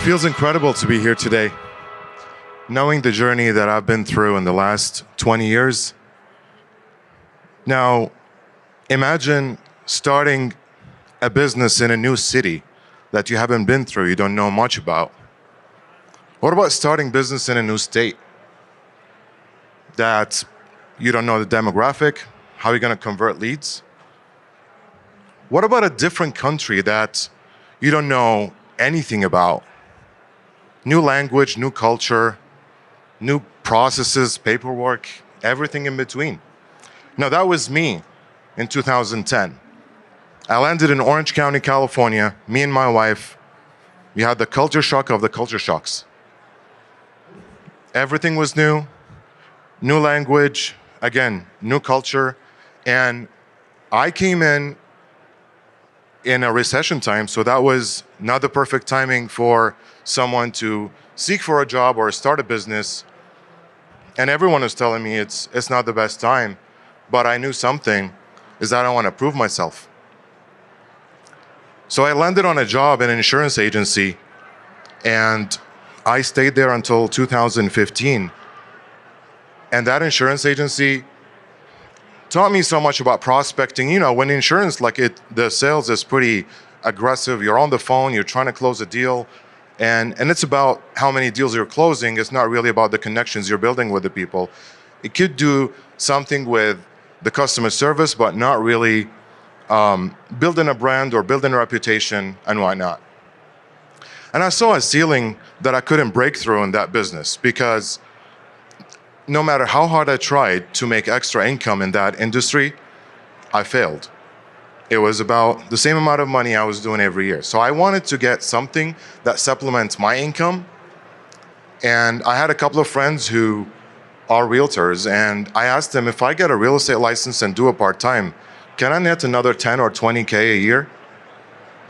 feels incredible to be here today, knowing the journey that I've been through in the last 20 years. Now, imagine starting a business in a new city that you haven't been through, you don't know much about. What about starting business in a new state that you don't know the demographic, how you're going to convert leads? What about a different country that you don't know anything about? New language, new culture, new processes, paperwork, everything in between. Now, that was me in 2010. I landed in Orange County, California, me and my wife. We had the culture shock of the culture shocks. Everything was new language, again, new culture, and I came in a recession time, so that was not the perfect timing for someone to seek for a job or start a business. And everyone was telling me it's not the best time, but I knew something, is that I want to prove myself. So I landed on a job in an insurance agency, and I stayed there until 2015. And that insurance agency taught me so much about prospecting. You know, when insurance, the sales is pretty aggressive. You're on the phone, you're trying to close a deal, and it's about how many deals you're closing. It's not really about the connections you're building with the people. It could do something with the customer service, but not really building a brand or building a reputation and whatnot. And I saw a ceiling that I couldn't break through in that business, because no matter how hard I tried to make extra income in that industry, I failed. It was about the same amount of money I was doing every year. So I wanted to get something that supplements my income. And I had a couple of friends who are realtors, and I asked them, if I get a real estate license and do it part-time, can I net another 10 or 20K a year?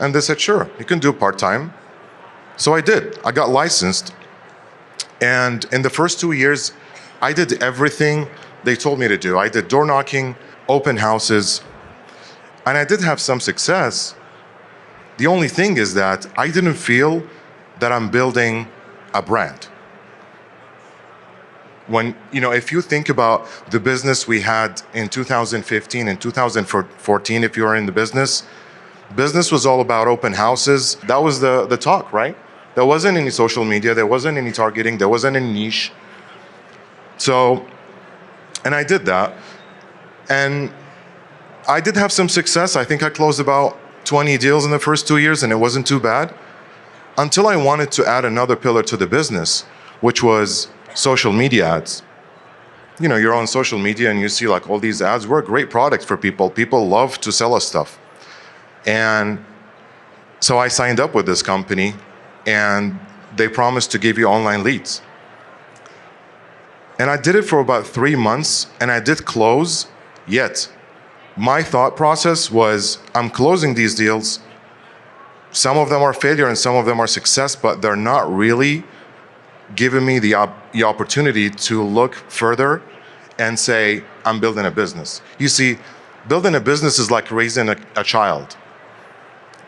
And they said, sure, you can do it part-time. So I did. I got licensed. And in the first 2 years, I did everything they told me to do. I did door knocking, open houses, and I did have some success. The only thing is that I didn't feel that I'm building a brand. When, if you think about the business we had in 2015 and 2014, if you were in the business was all about open houses. That was the talk, right? There wasn't any social media, there wasn't any targeting, there wasn't any niche. So, and I did that, and I did have some success. I think I closed about 20 deals in the first 2 years, and it wasn't too bad, until I wanted to add another pillar to the business, which was social media ads. You're on social media and you see all these ads. We're a great product for people. People love to sell us stuff. And so I signed up with this company, and they promised to give you online leads. And I did it for about 3 months, and I did close, yet my thought process was, I'm closing these deals. Some of them are failure and some of them are success, but they're not really giving me the opportunity to look further and say, I'm building a business. You see, building a business is like raising a child.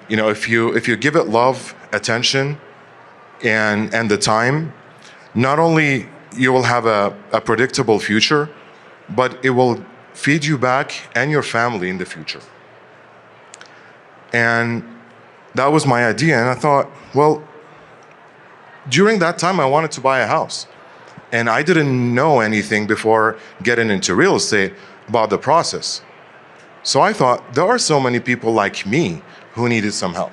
If you give it love, attention, and the time, not only you will have a predictable future, but it will feed you back and your family in the future. And that was my idea. And I thought, well, during that time, I wanted to buy a house. And I didn't know anything before getting into real estate about the process. So I thought, there are so many people like me who needed some help.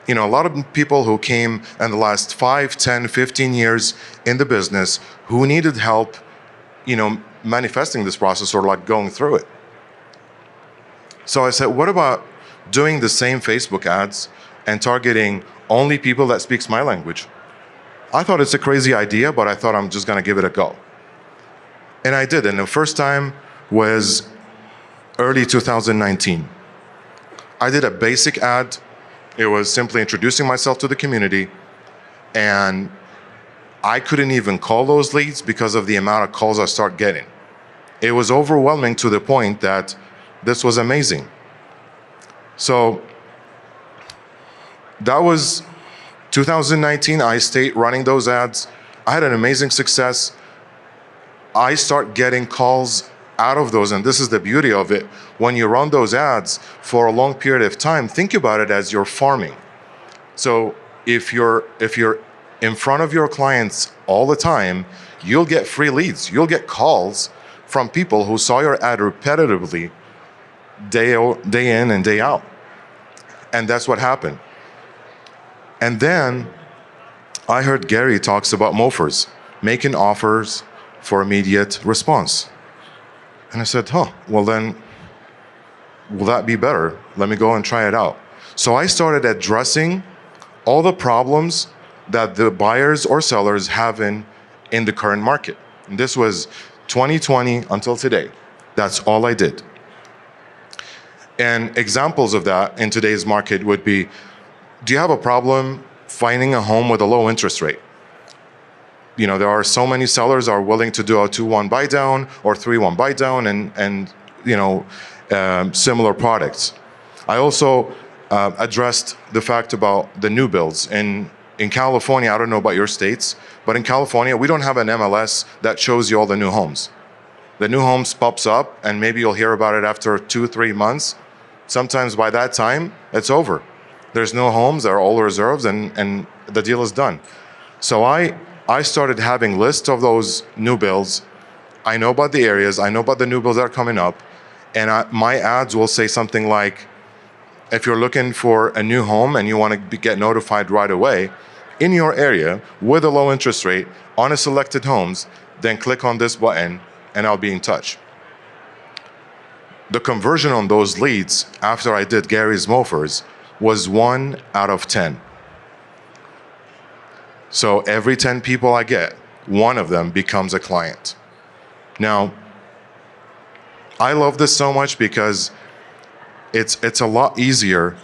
A lot of people who came in the last 5, 10, 15 years in the business who needed help, manifesting this process or going through it. So I said, what about doing the same Facebook ads and targeting only people that speaks my language? I thought it's a crazy idea, but I thought I'm just gonna give it a go. And I did, and the first time was early 2019. I did a basic ad. It was simply introducing myself to the community, and I couldn't even call those leads because of the amount of calls I started getting. It was overwhelming to the point that this was amazing. So that was 2019, I stayed running those ads. I had an amazing success. I start getting calls out of those, and this is the beauty of it. When you run those ads for a long period of time, think about it as you're farming. So if you're in front of your clients all the time, you'll get free leads. You'll get calls from people who saw your ad repetitively day in and day out. And that's what happened. And then I heard Gary talks about MOFIRs, making offers for immediate response. And I said, well then, will that be better? Let me go and try it out. So I started addressing all the problems that the buyers or sellers have in the current market. And this was 2020 until today. That's all I did. And examples of that in today's market would be, do you have a problem finding a home with a low interest rate? You know, there are so many sellers are willing to do a 2-1 buy down or 3-1 buy down and you know, similar products. I also addressed the fact about the new builds. In California, I don't know about your states, but in California, we don't have an MLS that shows you all the new homes. The new homes pops up and maybe you'll hear about it after 2-3 months. Sometimes by that time, it's over. There's no homes, they're all reserves, and the deal is done. So I started having lists of those new builds. I know about the areas, I know about the new builds that are coming up, and my ads will say something like, if you're looking for a new home and you want to get notified right away, in your area, with a low interest rate, on a selected homes, then click on this button and I'll be in touch. The conversion on those leads after I did Gary's MOFIRs was 1 out of 10. So every 10 people I get, one of them becomes a client. Now, I love this so much because it's a lot easier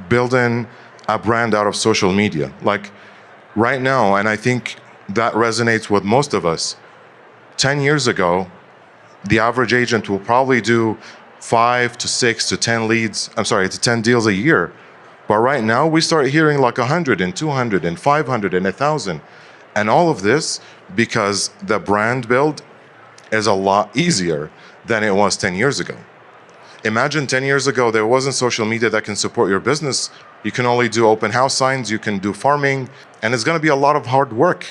building a brand out of social media. Like right now, and I think that resonates with most of us, 10 years ago, the average agent will probably do 5 to 6 to 10 leads, to 10 deals a year. But right now, we start hearing like 100 and 200 and 500 and 1,000. And all of this because the brand build is a lot easier than it was 10 years ago. Imagine 10 years ago, there wasn't social media that can support your business. You can only do open house signs, you can do farming, and it's gonna be a lot of hard work.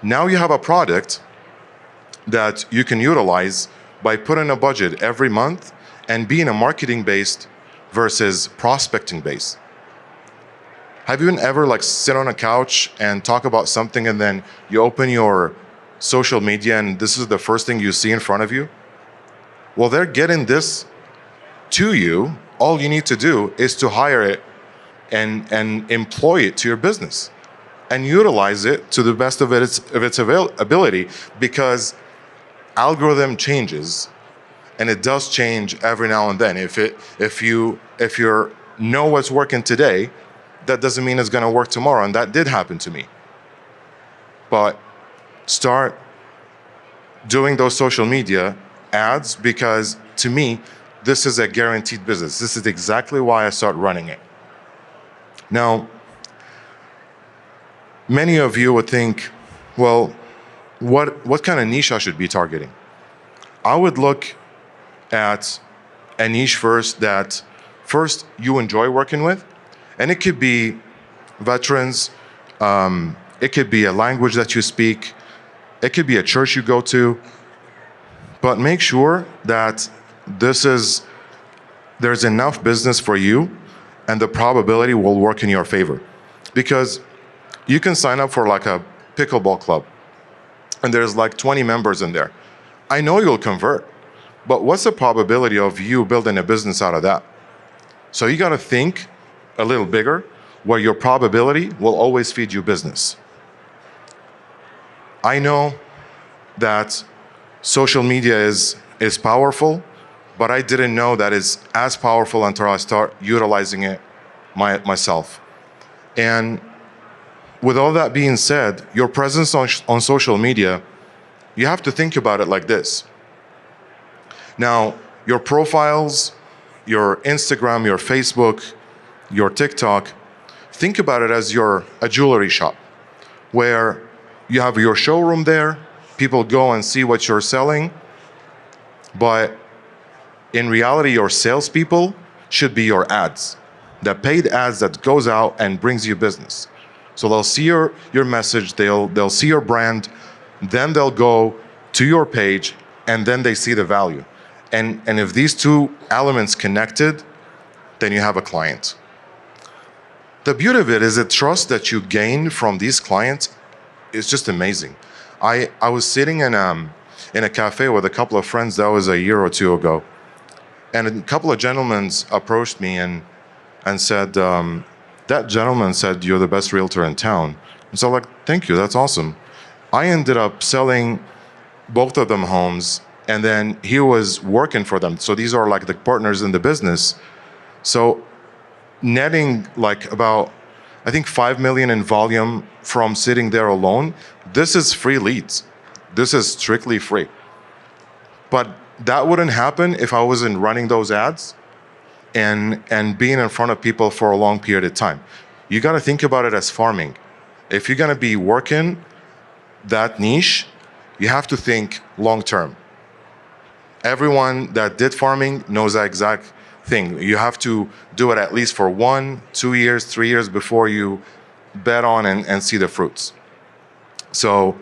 Now you have a product that you can utilize by putting a budget every month and being a marketing-based versus prospecting-based. Have you ever like sit on a couch and talk about something and then you open your social media and this is the first thing you see in front of you? Well, they're getting this to you. All you need to do is to hire it and employ it to your business and utilize it to the best of its ability, because algorithm changes, and it does change every now and then. If you know what's working today, that doesn't mean it's going to work tomorrow, and that did happen to me. But start doing those social media ads, because to me, this is a guaranteed business. This is exactly why I start running it. Now, many of you would think, well, what kind of niche I should be targeting? I would look at a niche first that you enjoy working with, and it could be veterans, it could be a language that you speak, it could be a church you go to, but make sure that there's enough business for you and the probability will work in your favor. Because you can sign up for like a pickleball club and there's like 20 members in there. I know you'll convert, but what's the probability of you building a business out of that? So you gotta think a little bigger, where your probability will always feed you business. I know that social media is powerful, but I didn't know that it's as powerful until I start utilizing it myself. And with all that being said, your presence on social media, you have to think about it like this. Now, your profiles, your Instagram, your Facebook, your TikTok, think about it as a jewelry shop where you have your showroom there, people go and see what you're selling, but in reality, your salespeople should be your ads, the paid ads that goes out and brings you business. So they'll see your message, they'll see your brand, then they'll go to your page, and then they see the value. And if these two elements connected, then you have a client. The beauty of it is the trust that you gain from these clients is just amazing. I was sitting in a cafe with a couple of friends, that was a year or two ago, and a couple of gentlemen approached me and said, that gentleman said, you're the best realtor in town. And so I'm like, thank you, that's awesome. I ended up selling both of them homes, and then he was working for them. So these are like the partners in the business. So netting like about, I think 5 million in volume from sitting there alone, this is free leads. This is strictly free. But that wouldn't happen if I wasn't running those ads and being in front of people for a long period of time. You got to think about it as farming. If you're going to be working that niche, you have to think long term. Everyone that did farming knows that exact thing. You have to do it at least for 1, 2 years, 3 years before you bet on and see the fruits. So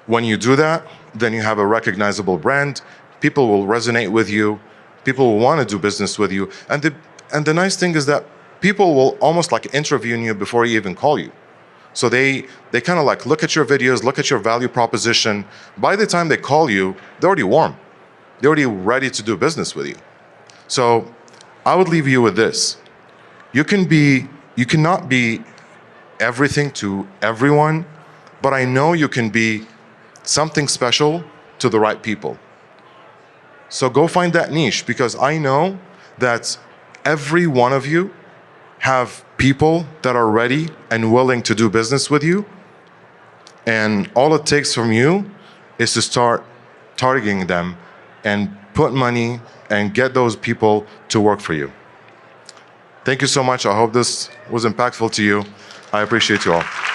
when you do that, then you have a recognizable brand. People will resonate with you. People will want to do business with you. And the nice thing is that people will almost like interview you before you even call you. So they kind of like look at your videos, look at your value proposition. By the time they call you, they're already warm. They're already ready to do business with you. So I would leave you with this. You cannot be everything to everyone, but I know you can be something special to the right people. So go find that niche, because I know that every one of you have people that are ready and willing to do business with you. And all it takes from you is to start targeting them and put money and get those people to work for you. Thank you so much. I hope this was impactful to you. I appreciate you all.